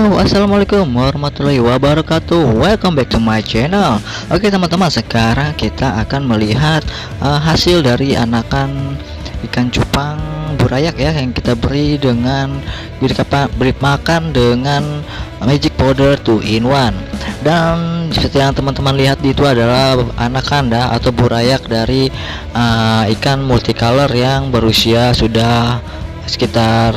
Halo, assalamualaikum warahmatullahi wabarakatuh. Welcome back to my channel. Oke teman-teman, sekarang kita akan melihat hasil dari anakan ikan cupang burayak ya, yang kita beri beri makan dengan magic powder 2-in-1. Dan seperti yang teman-teman lihat itu adalah anaconda atau burayak dari ikan multicolor yang berusia sudah sekitar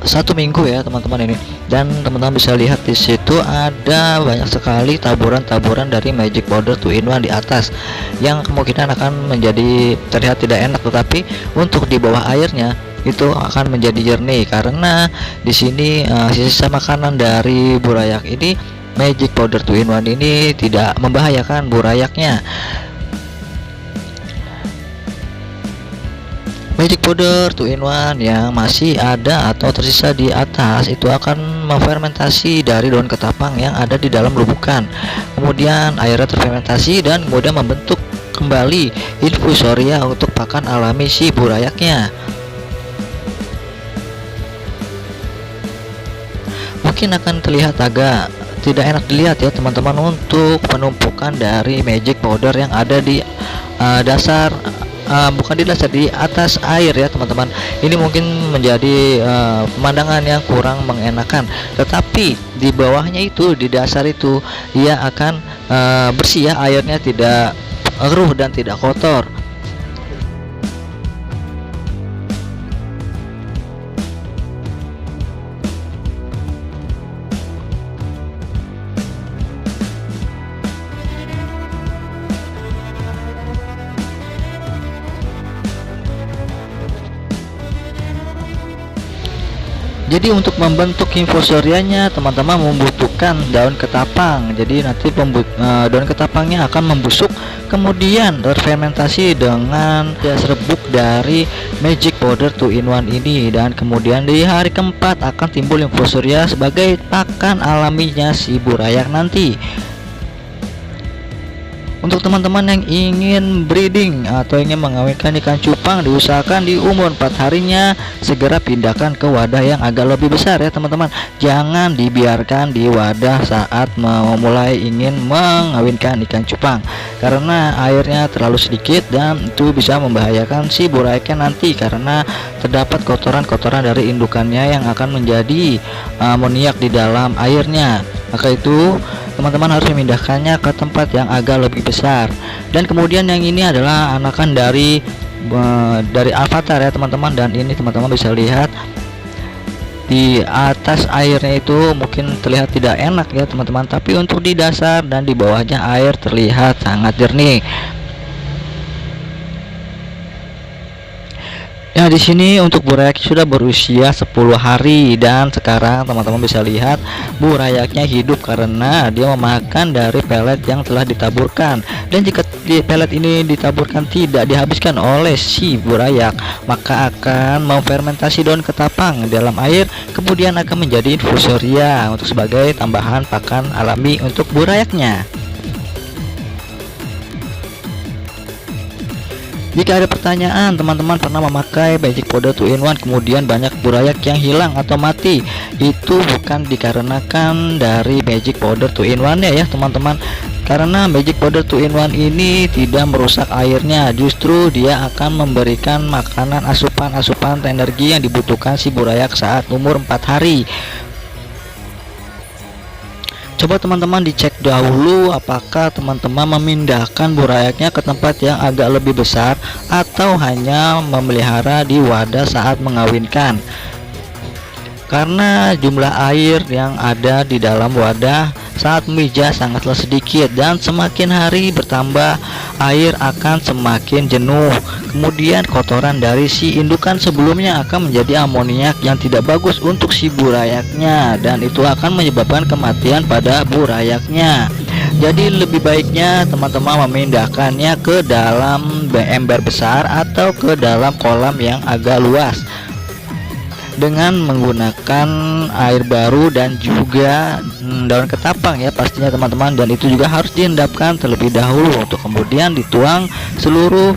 1 minggu ya teman-teman ini. Dan teman-teman bisa lihat di situ ada banyak sekali taburan-taburan dari magic powder 2-in-1 di atas, yang kemungkinan akan menjadi terlihat tidak enak, tetapi untuk di bawah airnya itu akan menjadi jernih karena di sini sisa makanan dari burayak ini, magic powder 2-in-1 ini tidak membahayakan burayaknya. Magic powder 2-in-1 yang masih ada atau tersisa di atas itu akan memfermentasi dari daun ketapang yang ada di dalam lubukan. Kemudian airnya terfermentasi dan kemudian membentuk kembali infusoria untuk pakan alami si burayaknya. Mungkin akan terlihat agak tidak enak dilihat ya teman-teman untuk penumpukan dari magic powder yang ada di dasar, bukan di dasar, di atas air ya teman-teman. Ini mungkin menjadi pemandangan yang kurang mengenakan, tetapi di bawahnya itu, di dasar itu, ia akan bersih ya, airnya tidak keruh dan tidak kotor. Jadi untuk membentuk infusorianya teman-teman membutuhkan daun ketapang. Jadi nanti daun ketapangnya akan membusuk, kemudian terfermentasi dengan serbuk dari magic powder 2-in-1 ini, dan kemudian di hari keempat akan timbul infusoria sebagai pakan alaminya si burayak nanti. Untuk teman-teman yang ingin breeding atau ingin mengawinkan ikan cupang, diusahakan di umur 4 harinya segera pindahkan ke wadah yang agak lebih besar ya teman-teman. Jangan dibiarkan di wadah saat memulai ingin mengawinkan ikan cupang, karena airnya terlalu sedikit dan itu bisa membahayakan si burayaknya nanti, karena terdapat kotoran-kotoran dari indukannya yang akan menjadi amoniak di dalam airnya. Maka itu teman-teman harus memindahkannya ke tempat yang agak lebih besar. Dan kemudian yang ini adalah anakan dari avatar ya teman-teman, dan ini teman-teman bisa lihat di atas airnya itu mungkin terlihat tidak enak ya teman-teman, tapi untuk di dasar dan di bawahnya air terlihat sangat jernih. Ya, di sini untuk burayak sudah berusia 10 hari, dan sekarang teman-teman bisa lihat burayaknya hidup karena dia memakan dari pelet yang telah ditaburkan. Dan jika pelet ini ditaburkan tidak dihabiskan oleh si burayak, maka akan memfermentasi daun ketapang dalam air, kemudian akan menjadi infusoria untuk sebagai tambahan pakan alami untuk burayaknya. Jika ada pertanyaan, teman-teman pernah memakai magic powder 2-in-1 kemudian banyak burayak yang hilang atau mati, itu bukan dikarenakan dari magic powder 2-in-1 ya teman-teman, karena magic powder 2-in-1 ini tidak merusak airnya, justru dia akan memberikan makanan asupan energi yang dibutuhkan si burayak saat umur 4 hari. Coba teman-teman dicek dahulu apakah teman-teman memindahkan burayaknya ke tempat yang agak lebih besar atau hanya memelihara di wadah saat mengawinkan, karena jumlah air yang ada di dalam wadah saat memijah sangatlah sedikit, dan semakin hari bertambah air akan semakin jenuh. Kemudian kotoran dari si indukan sebelumnya akan menjadi amoniak yang tidak bagus untuk si burayaknya, dan itu akan menyebabkan kematian pada burayaknya. Jadi lebih baiknya teman-teman memindahkannya ke dalam ember besar atau ke dalam kolam yang agak luas dengan menggunakan air baru dan juga daun ketapang ya pastinya teman-teman, dan itu juga harus diendapkan terlebih dahulu untuk kemudian dituang seluruh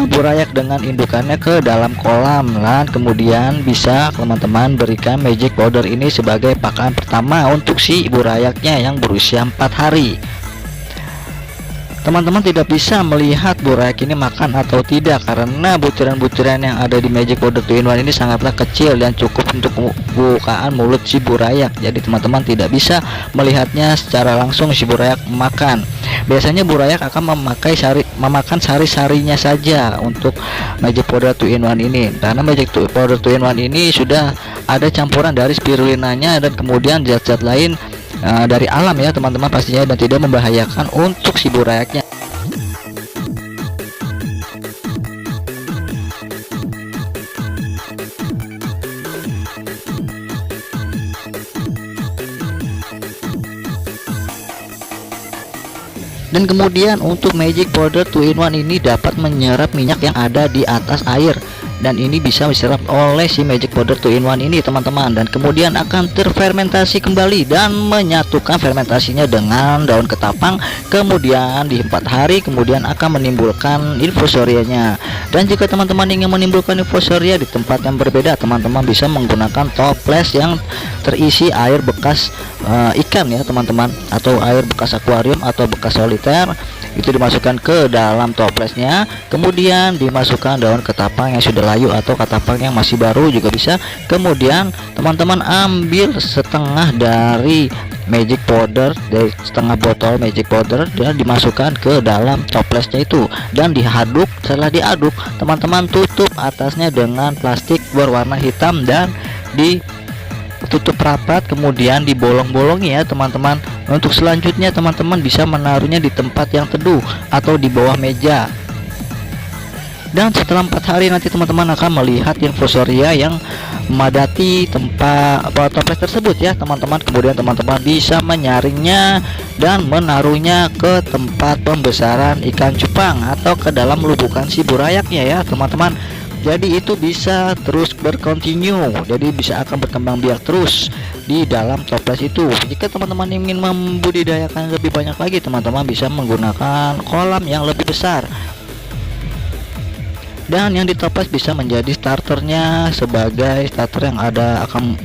burayak dengan indukannya ke dalam kolam, dan kemudian bisa teman-teman berikan magic powder ini sebagai pakan pertama untuk si burayaknya yang berusia 4 hari. Teman-teman tidak bisa melihat burayak ini makan atau tidak karena butiran-butiran yang ada di magic powder 2-in-1 ini sangatlah kecil dan cukup untuk bukaan mulut si burayak. Jadi teman-teman tidak bisa melihatnya secara langsung si burayak makan. Biasanya burayak akan memakan sari-sarinya saja untuk magic powder 2-in-1 ini, karena magic powder 2-in-1 ini sudah ada campuran dari spirulinanya dan kemudian zat-zat lain dari alam ya teman-teman pastinya, dan tidak membahayakan untuk si burayaknya. Dan kemudian untuk magic powder 2-in-1 ini dapat menyerap minyak yang ada di atas air, dan ini bisa diserap oleh si magic powder 2-in-1 ini teman-teman, dan kemudian akan terfermentasi kembali dan menyatukan fermentasinya dengan daun ketapang, kemudian di 4 hari kemudian akan menimbulkan infusorianya. Dan jika teman-teman ingin menimbulkan infusoria di tempat yang berbeda, teman-teman bisa menggunakan toples yang terisi air bekas ikan ya teman-teman, atau air bekas akuarium atau bekas soliter. Itu dimasukkan ke dalam toplesnya, kemudian dimasukkan daun ketapang yang sudah layu atau ketapang yang masih baru juga bisa. Kemudian teman-teman ambil setengah dari magic powder, dari setengah botol magic powder, dan dimasukkan ke dalam toplesnya itu dan diaduk. Setelah diaduk, teman-teman tutup atasnya dengan plastik berwarna hitam dan ditutup rapat, kemudian dibolong-bolongi ya teman-teman. Untuk selanjutnya teman-teman bisa menaruhnya di tempat yang teduh atau di bawah meja, dan setelah 4 hari nanti teman-teman akan melihat infusoria yang memadati tempat toples tersebut ya teman-teman. Kemudian teman-teman bisa menyaringnya dan menaruhnya ke tempat pembesaran ikan cupang atau ke dalam lubukan si burayaknya ya teman-teman. Jadi itu bisa terus berkontinu, jadi bisa akan berkembang biak terus di dalam toples itu. Jika teman-teman ingin membudidayakan lebih banyak lagi, teman-teman bisa menggunakan kolam yang lebih besar, dan yang di toples bisa menjadi starternya sebagai starter yang ada akan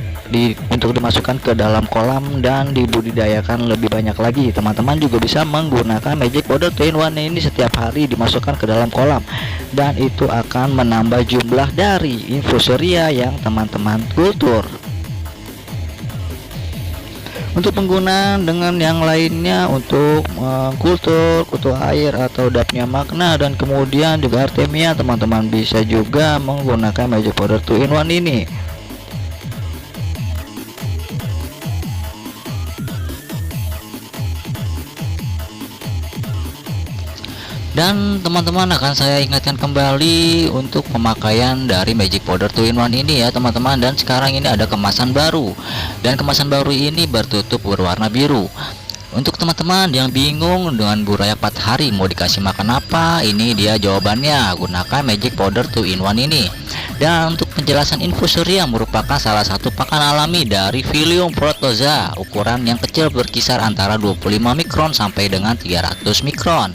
untuk dimasukkan ke dalam kolam dan dibudidayakan lebih banyak lagi. Teman-teman juga bisa menggunakan magic powder 2-in-1 ini setiap hari dimasukkan ke dalam kolam, dan itu akan menambah jumlah dari infusoria yang teman-teman kultur. Untuk penggunaan dengan yang lainnya untuk kultur kutu air atau Daphnia magna dan kemudian juga Artemia, teman-teman bisa juga menggunakan magic powder 2-in-1 ini. Dan teman-teman akan saya ingatkan kembali untuk pemakaian dari magic powder 2-in-1 ini ya teman-teman. Dan sekarang ini ada kemasan baru, dan kemasan baru ini bertutup berwarna biru. Untuk teman-teman yang bingung dengan burayak 4 hari mau dikasih makan apa, ini dia jawabannya, gunakan magic powder 2-in-1 ini. Dan untuk penjelasan infusoria merupakan salah satu pakan alami dari Phyllium Protozoa. Ukuran yang kecil berkisar antara 25 mikron sampai dengan 300 mikron.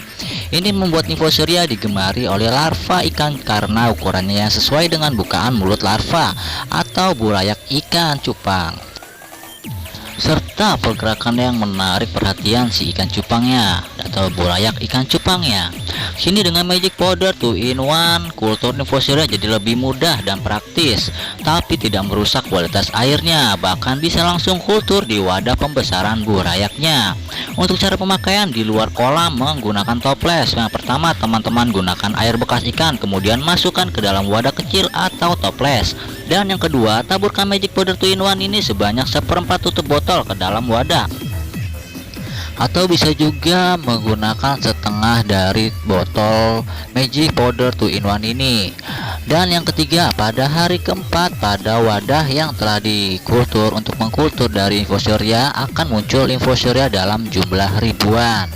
Ini membuat infusoria digemari oleh larva ikan karena ukurannya yang sesuai dengan bukaan mulut larva atau burayak ikan cupang, serta pergerakan yang menarik perhatian si ikan cupangnya atau burayak ikan cupangnya. Sini dengan magic powder 2-in-1, kultur infusoria jadi lebih mudah dan praktis, tapi tidak merusak kualitas airnya, bahkan bisa langsung kultur di wadah pembesaran burayaknya. Untuk cara pemakaian di luar kolam menggunakan toples. Yang pertama, teman-teman gunakan air bekas ikan, kemudian masukkan ke dalam wadah kecil atau toples. Dan yang kedua, taburkan magic powder 2-in-1 ini sebanyak 1/4 tutup botol ke dalam wadah, atau bisa juga menggunakan setengah dari botol magic powder 2-in-1 ini. Dan yang ketiga, pada hari keempat pada wadah yang telah dikultur, untuk mengkultur dari infusoria akan muncul infusoria dalam jumlah ribuan.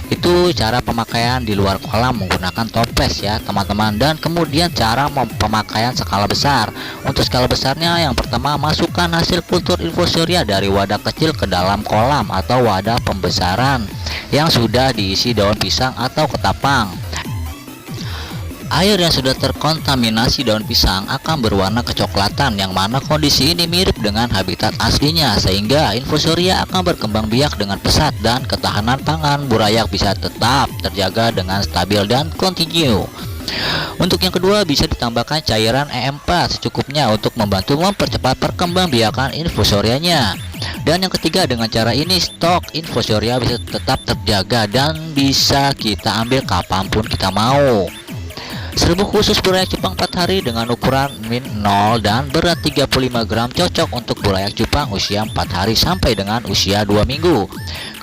Itu cara pemakaian di luar kolam menggunakan toples ya teman-teman. Dan kemudian cara pemakaian skala besar. Untuk skala besarnya, yang pertama, masukkan hasil kultur infusoria dari wadah kecil ke dalam kolam atau wadah pembesaran yang sudah diisi daun pisang atau ketapang. Air yang sudah terkontaminasi daun pisang akan berwarna kecoklatan, yang mana kondisi ini mirip dengan habitat aslinya, sehingga infusoria akan berkembang biak dengan pesat dan ketahanan pangan burayak bisa tetap terjaga dengan stabil dan kontinu. Untuk yang kedua, bisa ditambahkan cairan EM4 secukupnya untuk membantu mempercepat perkembangbiakan infusorianya. Dan yang ketiga, dengan cara ini stok infusoria bisa tetap terjaga dan bisa kita ambil kapanpun kita mau. Serbuk khusus burayak cupang 4 hari dengan ukuran min 0 dan berat 35 gram cocok untuk burayak cupang usia 4 hari sampai dengan usia 2 minggu.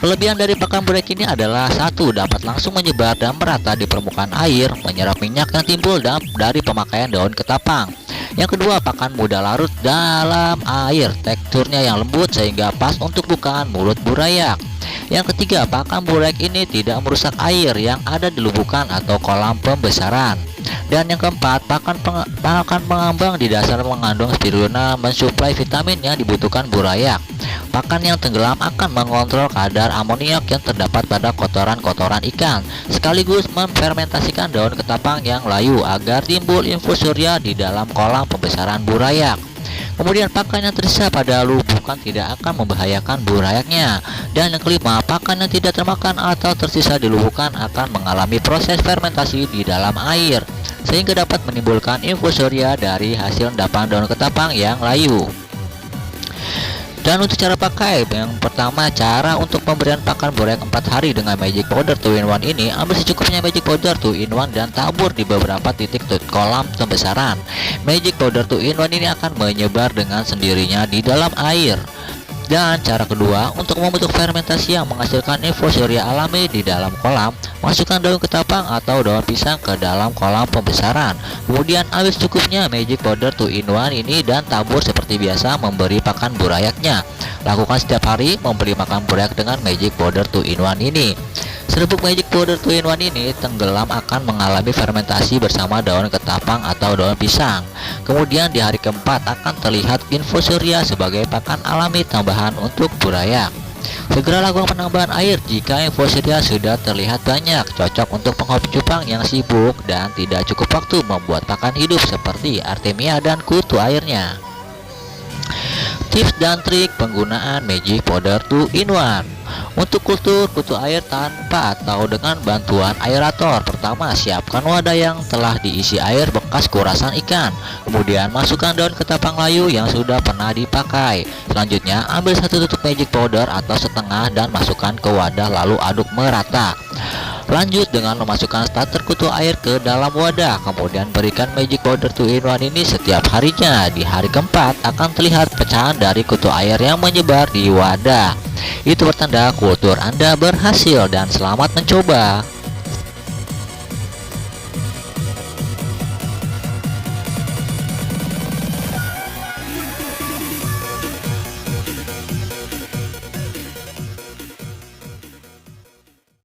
Kelebihan dari pakan burayak ini adalah: 1. Dapat langsung menyebar dan merata di permukaan air, menyerap minyak yang timbul dari pemakaian daun ketapang. Yang kedua, pakan mudah larut dalam air, teksturnya yang lembut sehingga pas untuk bukaan mulut burayak. Yang ketiga, pakan burayak ini tidak merusak air yang ada di lubukan atau kolam pembesaran. Dan yang keempat, pakan pengambang di dasar mengandung spirulina mensuplai vitamin yang dibutuhkan burayak. Pakan yang tenggelam akan mengontrol kadar amoniak yang terdapat pada kotoran-kotoran ikan, sekaligus memfermentasikan daun ketapang yang layu agar timbul infusoria di dalam kolam pembesaran burayak. Kemudian pakan yang tersisa pada lubukan tidak akan membahayakan burayaknya. Dan yang kelima, pakan yang tidak termakan atau tersisa di lubukan akan mengalami proses fermentasi di dalam air, sehingga dapat menimbulkan infusoria dari hasil endapan daun ketapang yang layu. Dan untuk cara pakai, yang pertama, cara untuk pemberian pakan burayak 4 hari dengan Magic Powder 2-in-1 ini, ambil secukupnya Magic Powder 2-in-1 dan tabur di beberapa titik kolam pembesaran. Magic Powder 2-in-1 ini akan menyebar dengan sendirinya di dalam air. Dan cara kedua, untuk membentuk fermentasi yang menghasilkan infusoria alami di dalam kolam, masukkan daun ketapang atau daun pisang ke dalam kolam pembesaran. Kemudian ambil secukupnya Magic Powder 2-in-1 ini dan tabur seperti biasa memberi pakan burayaknya. Lakukan setiap hari memberi makan burayak dengan Magic Powder 2-in-1 ini. Serbuk Magic Powder 2-in-1 ini tenggelam akan mengalami fermentasi bersama daun ketapang atau daun pisang. Kemudian di hari keempat akan terlihat infusoria sebagai pakan alami tambahan untuk burayak. Segera lakukan penambahan air jika infusoria sudah terlihat banyak, cocok untuk penghobi cupang yang sibuk dan tidak cukup waktu membuat pakan hidup seperti artemia dan kutu airnya. Tips dan trik penggunaan Magic Powder 2-in-1 untuk kultur kutu air tanpa atau dengan bantuan aerator. Pertama, siapkan wadah yang telah diisi air bekas kurasan ikan. Kemudian masukkan daun ketapang layu yang sudah pernah dipakai. Selanjutnya, ambil 1 tutup Magic Powder atau setengah dan masukkan ke wadah lalu aduk merata. Lanjut dengan memasukkan starter kutu air ke dalam wadah. Kemudian berikan Magic Powder 2-in-1 ini setiap harinya. Di hari keempat akan terlihat pecahan dari kutu air yang menyebar di wadah. Itu bertanda kultur Anda berhasil dan selamat mencoba.